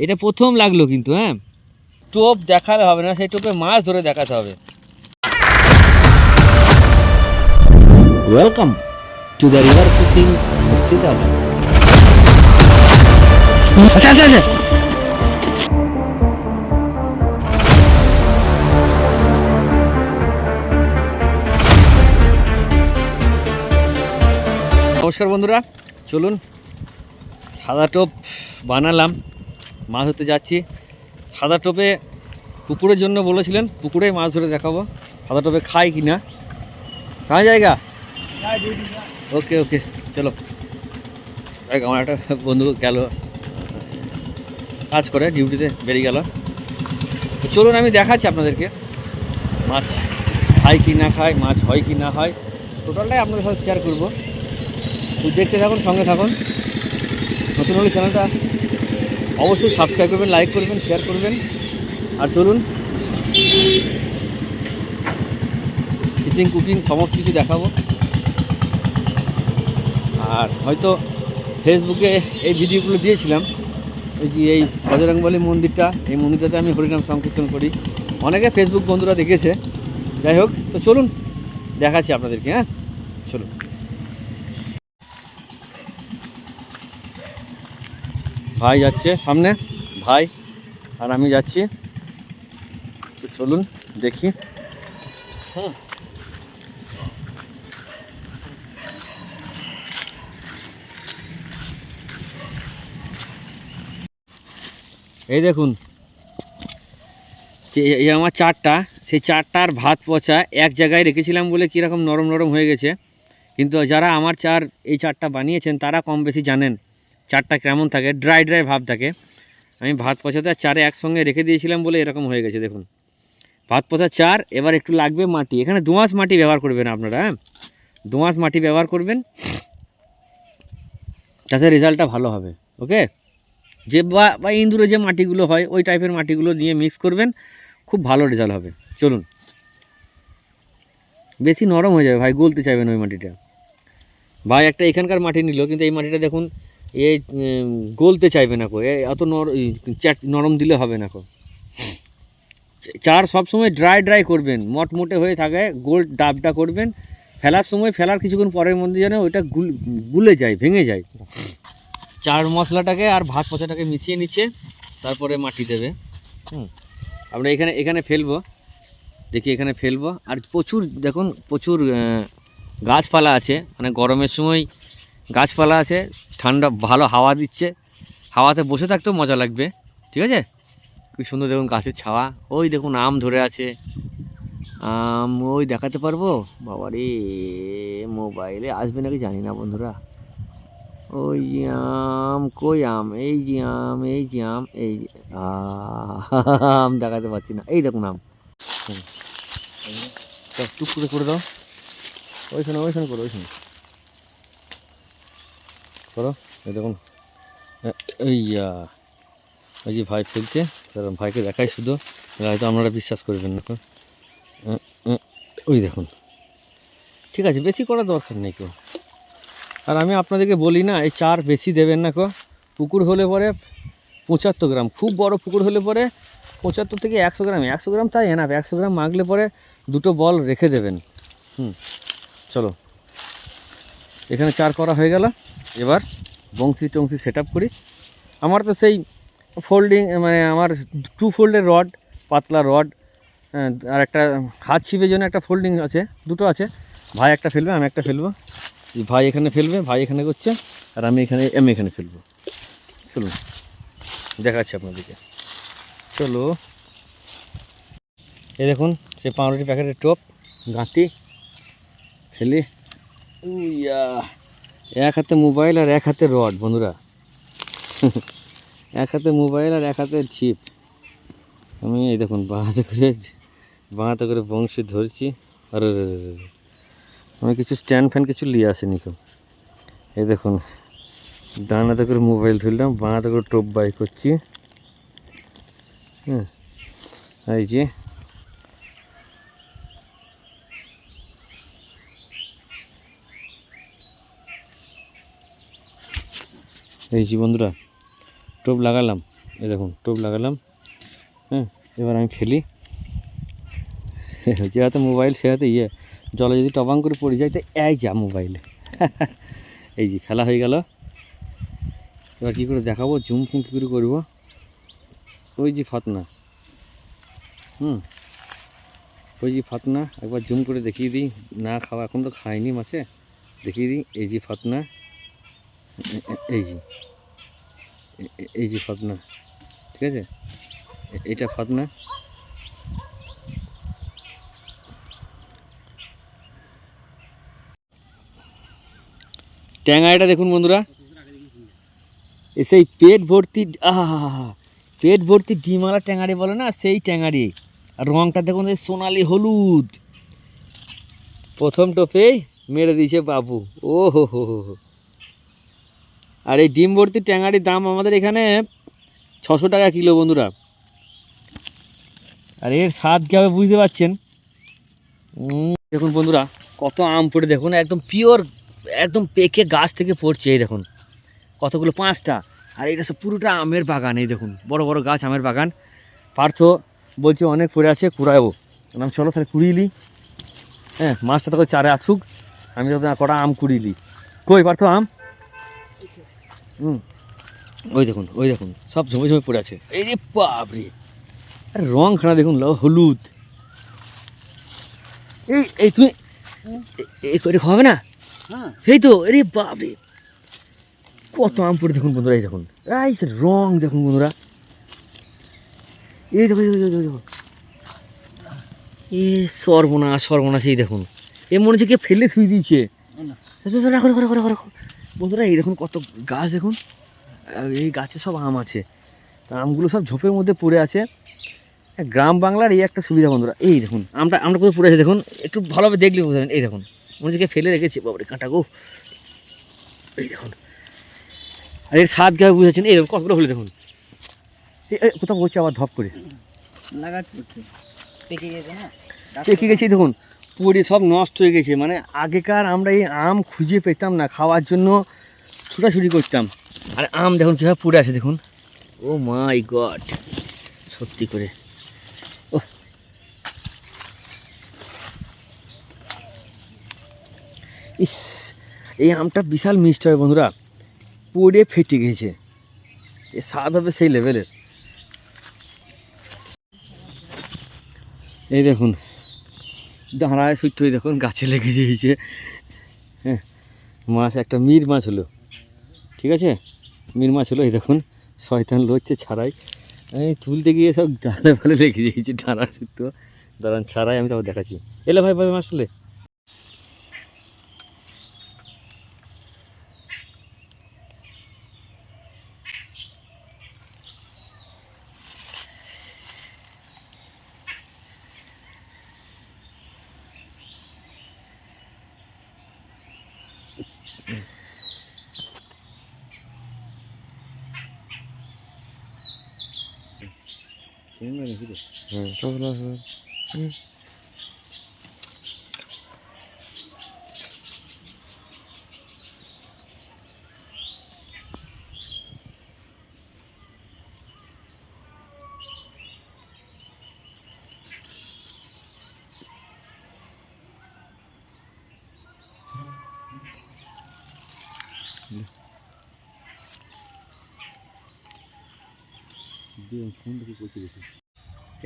এটা প্রথম লাগলো কিন্তু, হ্যাঁ টোপ দেখালে হবে না, সেই টোপে মাছ ধরে দেখাতে হবে। Welcome to the river fishing Sitakunda. আচ্ছা আচ্ছা আচ্ছা, নমস্কার বন্ধুরা, চলুন সাদা টোপ বানালাম, মাছ ধরতে যাচ্ছি। সাদা টোপে পুকুরের জন্য বলেছিলেন, পুকুরে মাছ ধরে দেখাবো সাদা টোপে খাই কি না। কার জায়গা? ওকে ওকে, চলো। আমার একটা বন্ধু গেল কাজ করে, ডিউটিতে বেরিয়ে গেল। চলুন আমি দেখাচ্ছি আপনাদেরকে মাছ খাই কি না খাই, মাছ হয় কি না হয়, টোটালটাই আপনাদের সাথে শেয়ার করবো। তো দেখতে থাকুন, সঙ্গে থাকুন। নতুন হলে চ্যানেলটা অবশ্যই সাবস্ক্রাইব করবেন, লাইক করবেন, শেয়ার করবেন। আর চলুন ফিশিং কুকিং সমস্ত কিছু দেখাবো। আর হয়তো ফেসবুকে এই ভিডিওগুলো দিয়েছিলাম, ওই যে এই বজরংবলী মন্দিরটা, এই মন্দিরটাতে আমি হরিনাম সংকীর্তন করি, অনেকে ফেসবুক বন্ধুরা দেখেছে। যাই হোক, তো চলুন দেখাচ্ছি আপনাদেরকে। হ্যাঁ চলুন। ভাই যাচ্ছে সামনে, ভাই আর আমি যাচ্ছি, তো চলুন দেখি। এই দেখুন, এই আমার চারটা, সেই চারটার ভাত পচা এক জায়গায় রেখেছিলাম বলে কীরকম নরম নরম হয়ে গেছে। কিন্তু যারা আমার এই চারটা বানিয়েছেন তারা কম বেশি জানেন চারটা কেমন থাকে, ড্রাই ড্রাই ভাব থাকে। আমি ভাত পচাতে আর চারে একসঙ্গে রেখে দিয়েছিলাম বলে এরকম হয়ে গেছে। দেখুন ভাত পচা চার, এবার একটু লাগবে মাটি। এখানে দোআঁশ মাটি ব্যবহার করবেন আপনারা, হ্যাঁ দোআঁশ মাটি ব্যবহার করবেন, তাতে রেজাল্টটা ভালো হবে। ওকে, যে বা ইন্দুরে যে মাটিগুলো হয় ওই টাইপের মাটিগুলো নিয়ে মিক্স করবেন, খুব ভালো রেজাল্ট হবে। চলুন, বেশি নরম হয়ে যাবে ভাই, গলতে চাইবেন ওই মাটিটা। ভাই একটা এখানকার মাটি নিল, কিন্তু এই মাটিটা দেখুন এই গলতে চাইবে না কো, এত নরম দিলে হবে না কো। চার সবসময় ড্রাই ড্রাই করবেন, মটমোটে হয়ে থাকে, গোল ডাবটা করবেন। ফেলার সময়, ফেলার কিছুক্ষণ পরের মধ্যে যেন ওইটা গুলে যায়, ভেঙে যায়। চার মশলাটাকে আর ভাত পচাটাকে মিশিয়ে নিচ্ছে, তারপরে মাটি দেবে। আমরা এখানে ফেলবো, দেখি এখানে ফেলবো। আর প্রচুর দেখুন, প্রচুর গাছপালা আছে, মানে গরমের সময় গাছপালা আছে, ঠান্ডা ভালো হাওয়া দিচ্ছে, হাওয়াতে বসে থাকতেও মজা লাগবে। ঠিক আছে, খুব সুন্দর দেখুন গাছের ছাওয়া। ওই দেখুন আম ধরে আছে, আম ওই দেখাতে পারবো বাবারে, মোবাইলে আসবে নাকি জানি না বন্ধুরা। ওই যে আম, কই আম, এই যে আম, এই যে আম, এই যে আম দেখাতে পারছি না। এই দেখুন আম, টুক করে দাও, ওইখানে করো, ওইখানে করো। এই দেখুন, এই ওই যে ভাই ফেলছে, ভাইকে দেখাই শুধু, হয়তো আপনারা বিশ্বাস করবেন না। ওই দেখুন, ঠিক আছে, বেশি করার দরকার নেই কেউ। আর আমি আপনাদেরকে বলি না, এই চার বেশি দেবেন না কো। পুকুর হলে পরে 75 গ্রাম, খুব বড় পুকুর হলে পরে 75 থেকে 100 গ্রাম, 100 গ্রাম তাই এনাফ। 100 গ্রাম মাগলে পরে দুটো বল রেখে দেবেন। চলো, এখানে চার করা হয়ে গেল। এবার বংশী টংশি সেট আপ করি। আমার তো সেই ফোল্ডিং, মানে আমার 2 ফোল্ডের রড, পাতলা রড, আর একটা হাত ছিপের জন্য একটা ফোল্ডিং আছে, দুটো আছে। ভাই একটা ফেলবে, আমি একটা ফেলবো। ভাই এখানে ফেলবে, ভাই এখানে করছে, আর আমি এখানে ফেলবো। চলুন দেখাচ্ছি আপনাদেরকে, চলো। এই দেখুন সেই পাউরুটি প্যাকেটের টোপ, গাঁতি ফেলি। এক হাতে মোবাইল আর এক হাতে রড বন্ধুরা, এক হাতে মোবাইল আর এক হাতে ছিপ। আমি এই দেখুন বাঁহাতে করে বংশী ধরছি। আর আমি কিছু স্ট্যান্ড ফ্যান কিছু নিয়ে আসিনি কেউ। এই দেখুন, ডান হাতে করে মোবাইল ধরলাম, বাঁ হাতে করে টোপ বাই করছি। এই যে এই যে বন্ধুরা টোপ লাগালাম, এই দেখুন টোপ লাগালাম। হ্যাঁ, এবার আমি ফেলি। যে হাতে মোবাইল সে হাতে জলে যদি টবাং করে পড়ে যায় তো এই যা মোবাইলে। এই যে ফেলা হয়ে গেল। এবার কী করে দেখাবো, জুম ফুম কী করে করবো। ওই যে ফাতনা, ওই যে ফাতনা, একবার জুম করে দেখিয়ে দিই। না খাওয়া, এখন তো খাইনি মাছে, দেখিয়ে দিই। এই যে ফাতনা, এই যে এই যে ফাতনা, ঠিক আছে, এটা ফাতনা। ট্যাংরাটা দেখুন বন্ধুরা, সেই পেট ভর্তি, পেট ভর্তি ডিমওয়ালা ট্যাংরারি বলে না, সেই ট্যাংরারি। আর রঙটা দেখুন এই সোনালি হলুদ। প্রথম টোপেই মেরে দিয়েছে বাবু। ও হো হো হো। আর এই ডিম ভর্তি ট্যাংরারির দাম আমাদের এখানে 600 টাকা কিলো বন্ধুরা। আর এর স্বাদ কী হবে বুঝতে পারছেন। দেখুন বন্ধুরা কত আম পড়ে, দেখুন একদম পিওর, একদম পেকে গাছ থেকে পড়ছে। এই দেখুন কতগুলো, 5টা। আর এটা সব পুরোটা আমের বাগান। এই দেখুন বড় বড় গাছ, আমের বাগান। পার্থ বলছে অনেক পড়ে আছে, কুড়াবো। আমি চলো তাহলে কুড়িয়ে নিই। হ্যাঁ, মাছটা তো চারে আসুক, আমি তো কটা আম কুড়িয়ে নিই। কই পার্থ আম? ওই দেখুন, ওই দেখুন সব ঝমে ঝমে পড়ে আছে। এই যে বাপরে, আরে রংখানা দেখুন হলুদ। এই তুমি এই করে খাওয়াবে না? এই তো, আরে বাপরে কত আম পড়ে দেখুন বন্ধুরা। এই দেখুন, এই রং দেখুন বন্ধুরা, এই দেখো দেখো, এ সর্বনাশ সর্বনাশ। এই দেখুন, এ মনে হচ্ছে কে ফেলে থুই দিয়েছে। রাখো রাখো রাখো রাখো বন্ধুরা। এই দেখুন কত গাছ, দেখুন এই গাছে সব আম আছে। তা আমগুলো সব ঝোপের মধ্যে পড়ে আছে। গ্রাম বাংলার এই একটা সুবিধা বন্ধুরা। এই দেখুন আমরা কোথাও পড়ে আছে দেখুন, একটু ভালোভাবে দেখলে বুঝবেন। এই দেখুন মনে হচ্ছে কে ফেলে রেখেছে, বাবারে কাঁটা গো। এই দেখুন, আর এর স্বাদ কীভাবে বুঝেছেন। এই দেখুন কতগুলো হলে দেখুন, কোথাও বলছে আবার ধপ করে পেকে গেছে। দেখুন পড়ে সব নষ্ট হয়ে গেছে। মানে আগেকার আমরা এই আম খুঁজে পেতাম না, খাওয়ার জন্য ছুটাছুটি করতাম। আর আম দেখুন কীভাবে পড়ে আছে দেখুন। ও মাই গড, সত্যি করে। ও ইস, এই আমটা বিশাল মিষ্টি হয় বন্ধুরা, পড়ে ফেটে গেছে। এ স্বাদ হবে সেই লেভেলের। এই দেখুন দাঁড়ায় সুইট হয়ে দেখুন গাছে লেগে দিয়েছে। হ্যাঁ, মাছ একটা মির মাছ হলো, ঠিক আছে, মির মাছ হলো। এই দেখুন শয়তান লড়ছে ছাড়াই, আমি তুলতে গিয়ে সব ডালে ফালে লেগে দিয়েছি। ডানা সুতো দাঁড়ান ছাড়াই আমি তারপর দেখাচ্ছি। এলে ভাই ভাই মাছ তুলে। হ্যাঁ চল।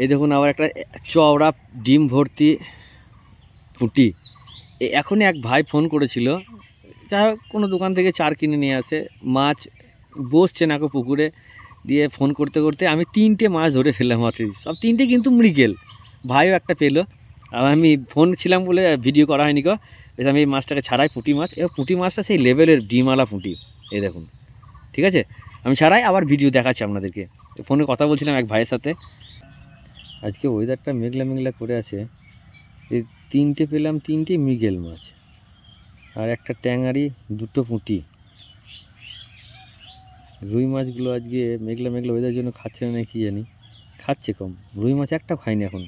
এই দেখুন আবার একটা চওড়া ডিম ভর্তি পুঁটি। এখনই এক ভাই ফোন করেছিল, যাই হোক কোনো দোকান থেকে চার কিনে নিয়ে আসে। মাছ বসছে না কো পুকুরে, দিয়ে ফোন করতে করতে আমি 3টে মাছ ধরে ফেললাম মাত্র। সব 3টে কিন্তু মৃগেল। ভাইও একটা পেলো, আর আমি ফোন ছিলাম বলে ভিডিও করা হয়নি গো। বেশ আমি এই মাছটাকে ছাড়াই, পুঁটি মাছ। এবার পুঁটি মাছটা সেই লেভেলের ডিমওয়ালা পুঁটি। এই দেখুন, ঠিক আছে, আমি ছাড়াই আবার ভিডিও দেখাচ্ছি আপনাদেরকে। ফোনে কথা বলছিলাম এক ভাইয়ের সাথে। আজকে ওয়েদারটা মেঘলা মেঘলা করে আছে। এই 3টে পেলাম, 3টে মৃগেল মাছ, আর একটা ট্যাংরারি, 2টো পুঁটি। রুই মাছগুলো আজকে মেঘলা মেঘলা ওয়েদার জন্য খাচ্ছে না কি জানি, খাচ্ছে কম। রুই মাছ একটাও খাইনি এখন।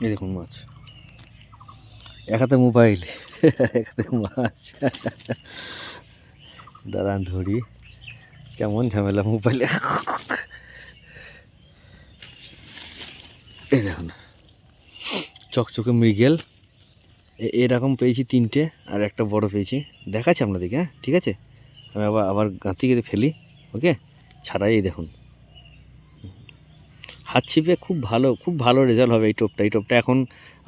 এই দেখুন মাছ, এক হাতে মোবাইল এক হাতে মাছ। দাঁড়ান ধরি, কেমন ঝামেলা মোবাইলে। এই দেখুন চকচকে মৃগেল, এরকম পেয়েছি 3টে, আর একটা বড় পেয়েছি, দেখাচ্ছি আপনাদেরকে। হ্যাঁ ঠিক আছে, আমি আবার গাঁতি কেটে ফেলি, ওকে ছাড়াই। এই দেখুন হাত ছিপে খুব ভালো রেজাল্ট হবে এই টোপটা এখন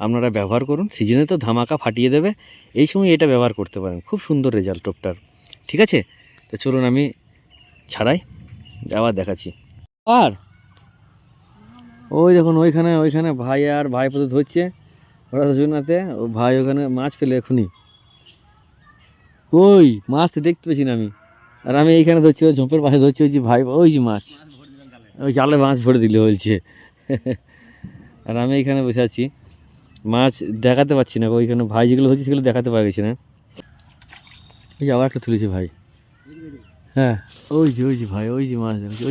আপনারা ব্যবহার করুন। সিজনে তো ধামাকা ফাটিয়ে দেবে, এই সময় এটা ব্যবহার করতে পারেন, খুব সুন্দর রেজাল্ট টোপটার। ঠিক আছে, তো চলুন আমি ছাড়াই, আবার দেখাচ্ছি। আর ওই দেখুন ওইখানে ভাই আর ভাইপো ধরছে, ওরা দুজনাতে। ও ভাই ওখানে মাছ পেলে এখনই, কই মাছ তো দেখতে পেয়েছি না আমি। আর আমি এইখানে ধরছি, ওই ঝোপের পাশে ধরছি, ওই যে ভাই, ওই যে মাছ, ওই জালে মাছ ভরে দিলে বলছে। আর আমি এইখানে বসে আছি, মাছ দেখাতে পারছি না, ওইখানে ভাই যেগুলো হচ্ছে সেগুলো দেখাতে পারছি না। ওই যে আবার একটা তুলেছে ভাই, হ্যাঁ ওই যে ভাই, ওই যে মাছ দেখছি,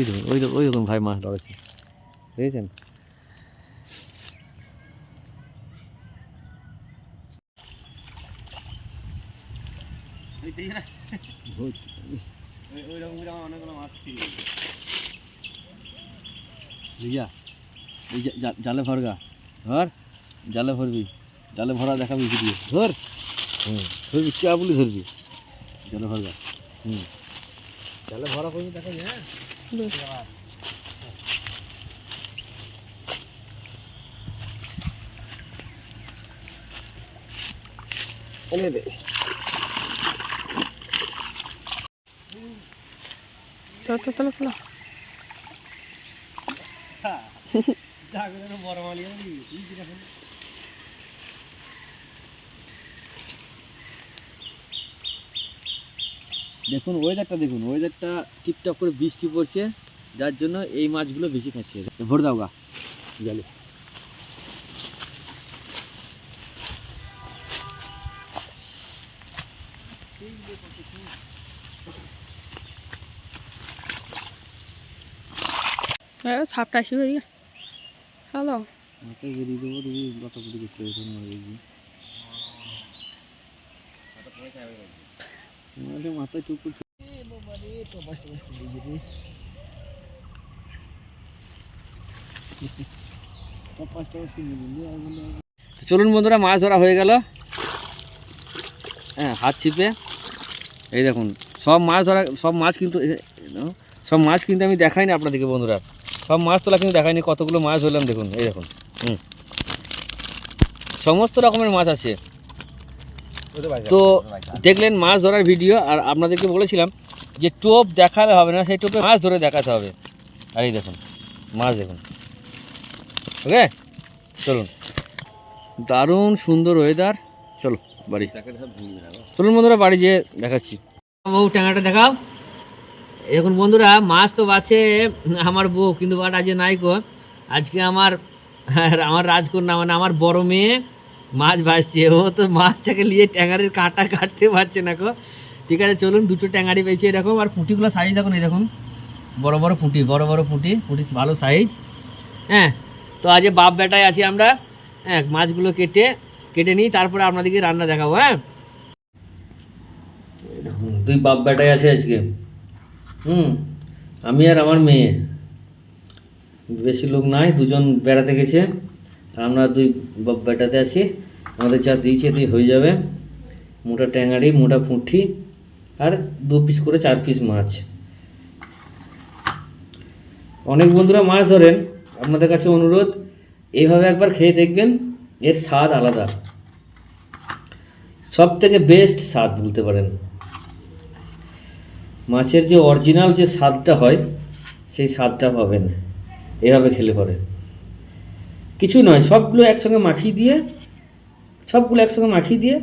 ওই রকম ভাই মাছ ধরেছে, দেখেছেন। জালে ভরগা, ধর জালে ভরবি, জালে ভরা দেখাবি ভিডিও, ধর ধরবি, চা বলি ধরবি, জালে ভরগা, জালে ভরা করবি দেখাবি। হ্যাঁ এনে দে, চলো দেখুন ওয়েদারটা টিপটপ করে বৃষ্টি পড়ছে, যার জন্য এই মাছগুলো বেশি খাচ্ছে। ভরে দাও গা জালে। সাপটা শুরু হ্যালো মাথায় বেরিয়ে দেবো, দেখি কথা বলে গেছে মাথায় টুকু। চলুন বন্ধুরা, মাছ ধরা হয়ে গেল। হ্যাঁ হাত ছিপে, এই দেখুন সব মাছ কিন্তু আমি দেখাইনি আপনাদেরকে বন্ধুরা, সব মাছ তোলা কিন্তু দেখাইনি, কতগুলো মাছ ধরলাম দেখুন। এই দেখুন সমস্ত রকমের মাছ আছে। তো দেখলেন মাছ ধরার ভিডিও, আর আপনাদেরকে বলেছিলাম যে টোপ দেখালে হবে না, সেই টোপে মাছ ধরে দেখাতে হবে। আর এই দেখুন মাছ দেখুন, ওকে চলুন, দারুণ সুন্দর ওয়েদার। চলো বাড়ি, চলুন বন্ধুরা বাড়ি যেয়ে দেখাচ্ছি। বউ ট্যাংরাটা দেখাও। এখন বন্ধুরা মাছ তো বাছে আমার বউ, কিন্তু বাট আজকে নাই গো, আজকে আমার রাজকন্যা মানে আমার বড় মেয়ে মাছ ভাজছে। ও তো মাছটাকে নিয়ে ট্যাংরার কাঁটা কাটতে পারছে না গো। ঠিক আছে চলুন, দুটো ট্যাংরাই পেয়েছি এরকম, আর পুঁটিগুলো সাইজ দেখুন, এই দেখুন বড় বড় পুঁটি ভালো সাইজ। হ্যাঁ তো আজ বাপ বেটায় আছি আমরা। হ্যাঁ মাছগুলো কেটে নিই, তারপরে আপনাদেরকে রান্না দেখাবো। হ্যাঁ দুই বাপ বেটায় আছে আজকে, আমি আর আমার মেয়ে, বেশি লোক নাই, দুজন বেড়াতে গেছে, আমরা দুই বাপ বেটাতে আছি। আমাদের যা দিয়েছে তাই হয়ে যাবে, মোটা ট্যাংরাড়ি, মোটা পুঁটি, আর 2 পিস করে 4 পিস মাছ। অনেক বন্ধুরা মাছ ধরেন, আপনাদের কাছে অনুরোধ এইভাবে একবার খেয়ে দেখবেন, এর স্বাদ আলাদা, সব থেকে বেস্ট স্বাদ বলতে পারেন। মাছের যে অরিজিনাল যে স্বাদটা হয়, সেই স্বাদটা পাবেন এভাবে খেলে পরে। কিছু নয়, সবগুলো একসঙ্গে মাখিয়ে দিয়ে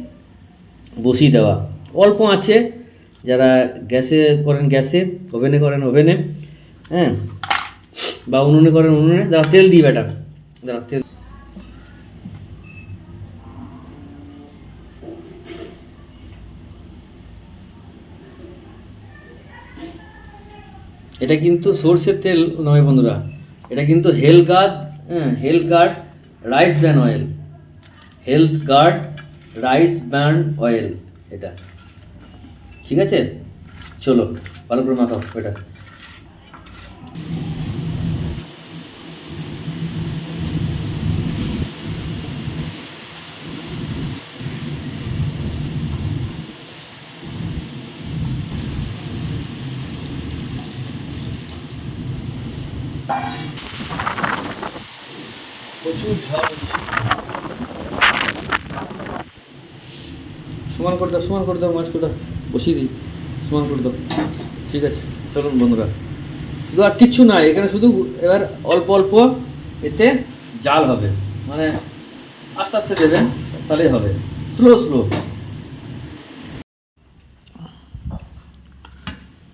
বসিয়ে দেওয়া, অল্প আছে, যারা গ্যাসে করেন গ্যাসে, ওভেনে করেন ওভেনে, হ্যাঁ বা উনুনে করেন উনুনে, যারা তেল দিয়ে বেটা, যারা তেল। এটা কিন্তু সরষের তেল নয় বন্ধুরা, এটা কিন্তু Health Guard rice bran oil. Health Guard rice bran oil, এটা ঠিক আছে। চলো ভালো করে মাখাও এটা। প্রচুর ঝাল, সমান করে দাও, সমান করে দাও, মাছটা বসিয়ে দিই, সমান করে দাও। ঠিক আছে চলুন বন্ধুরা, শুধু আর কিচ্ছু নাই এখানে, শুধু এবার অল্প অল্প এতে জাল হবে, মানে আস্তে আস্তে দেবেন তাহলেই হবে, স্লো স্লো।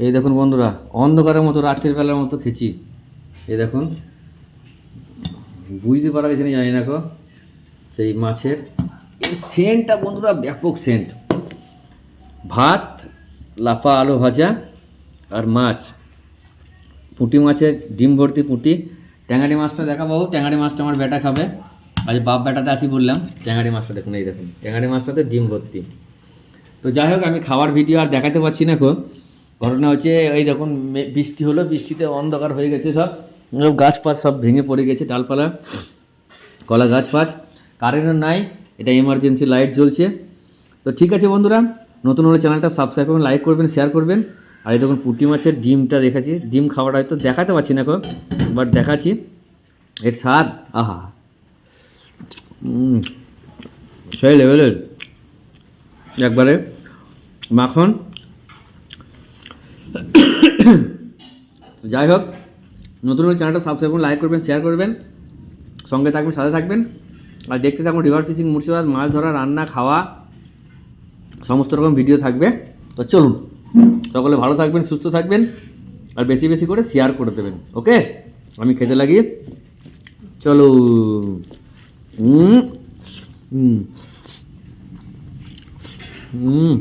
এই দেখুন বন্ধুরা, অন্ধকারের মতো রাত্রির বেলার মতো খেছি। এই দেখুন, বুঝতে পারা গেছে না জানি না গো, সেই মাছের এই সেন্টটা বন্ধুরা, ব্যাপক সেন্ট। ভাত, লাফা আলু ভাজা আর মাছ, পুঁটি মাছের ডিম ভর্তি পুঁটি। ট্যাঙাড়ি মাছটা দেখাবো, ট্যাঙাড়ি মাছটা আমার বেটা খাবে, আজ বাপ বেটাতে আছি বললাম। ট্যাঙাড়ি মাছটা দেখুন, এই দেখুন ট্যাঙাড়ি মাছটাতে ডিম ভর্তি। তো যাই হোক, আমি খাওয়ার ভিডিও আর দেখাতে পারছি না এখন। ঘটনা হচ্ছে এই দেখুন, বৃষ্টি হলো, বৃষ্টিতে অন্ধকার হয়ে গেছে, সব গাছ ফাছ সব ভেঙে পড়ে গেছে, ডালপালা, কলা গাছ ফাছ, কারেন্টও নাই, এটা এমার্জেন্সি লাইট জ্বলছে। তো ঠিক আছে বন্ধুরা, নতুন হলে চ্যানেলটা সাবস্ক্রাইব করবেন, লাইক করবেন, শেয়ার করবেন। আর এই দেখুন পুঁটি মাছের ডিমটা দেখাচ্ছি, ডিম খাওয়াটা হয়তো দেখাতে পারছি না এখন, বাট দেখাচ্ছি এর স্বাদ, আহা সেই লেভেলের, একবারে মাখন। যাই হোক, নতুন হলে চ্যানেলটা সাবস্ক্রাইব করবেন, লাইক করবেন, শেয়ার করবেন, সঙ্গে থাকবেন, সাথে থাকবেন। আর দেখতে থাকুন রিভার ফিশিং মুর্শিদাবাদ, মাছ ধরা, রান্না, খাওয়া, সমস্ত রকম ভিডিও থাকবে। তো চলুন, সকলে ভালো থাকবেন, সুস্থ থাকবেন, আর বেশি বেশি করে শেয়ার করে দেবেন। ওকে, আমি খেতে লাগি, চলো। হুম হুম হুম